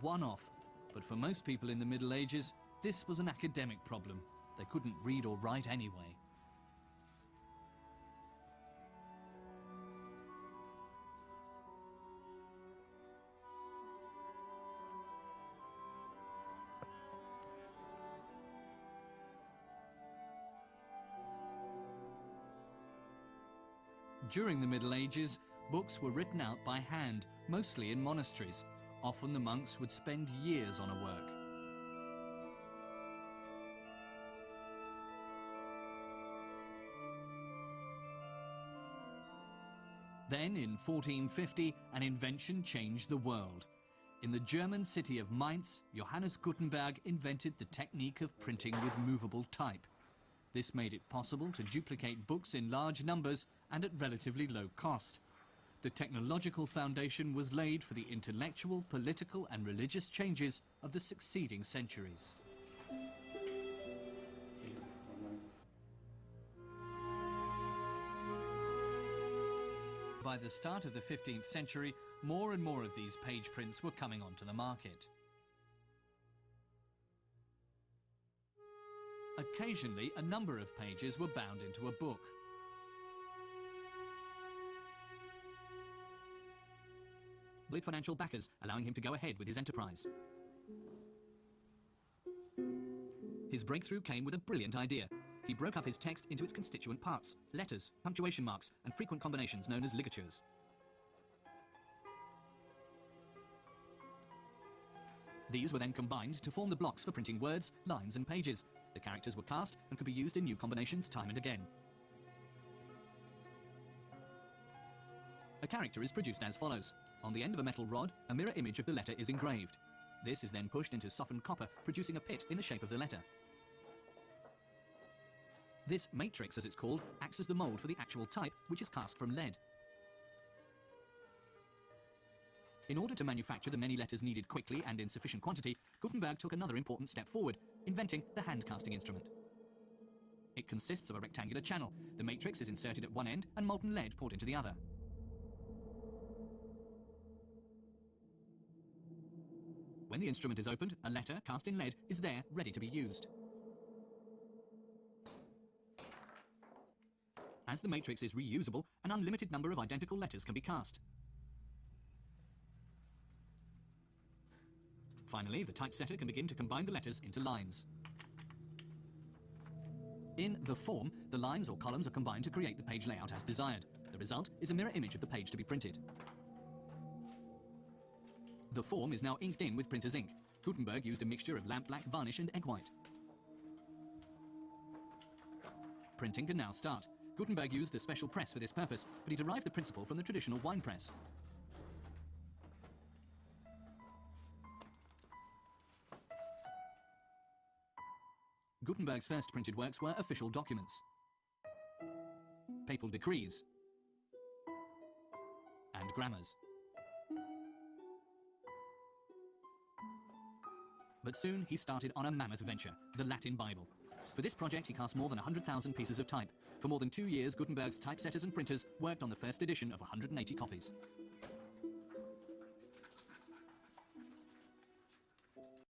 one-off, but for most people in the Middle Ages, this was an academic problem. They couldn't read or write anyway. During the Middle Ages, books were written out by hand, mostly in monasteries. Often the monks would spend years on a work. Then, in 1450, an invention changed the world. In the German city of Mainz, Johannes Gutenberg invented the technique of printing with movable type. This made it possible to duplicate books in large numbers and at relatively low cost. The technological foundation was laid for the intellectual, political and religious changes of the succeeding centuries. By the start of the 15th century, more and more of these page prints were coming onto the market. Occasionally, a number of pages were bound into a book. With financial backers, allowing him to go ahead with his enterprise. His breakthrough came with a brilliant idea. He broke up his text into its constituent parts, letters, punctuation marks, and frequent combinations known as ligatures. These were then combined to form the blocks for printing words, lines, and pages. The characters were cast and could be used in new combinations time and again. A character is produced as follows. On the end of a metal rod, a mirror image of the letter is engraved. This is then pushed into softened copper, producing a pit in the shape of the letter. This matrix, as it's called, acts as the mould for the actual type, which is cast from lead. In order to manufacture the many letters needed quickly and in sufficient quantity, Gutenberg took another important step forward, inventing the hand-casting instrument. It consists of a rectangular channel. The matrix is inserted at one end and molten lead poured into the other. When the instrument is opened, a letter cast in lead is there, ready to be used. As the matrix is reusable, an unlimited number of identical letters can be cast. Finally, the typesetter can begin to combine the letters into lines. In the form, the lines or columns are combined to create the page layout as desired. The result is a mirror image of the page to be printed. The form is now inked in with printer's ink. Gutenberg used a mixture of lamp black varnish and egg white. Printing can now start. Gutenberg used a special press for this purpose, but he derived the principle from the traditional wine press. Gutenberg's first printed works were official documents, papal decrees, and grammars. But soon he started on a mammoth venture, the Latin Bible. For this project he cast more than 100,000 pieces of type. For more than 2 years, Gutenberg's typesetters and printers worked on the first edition of 180 copies.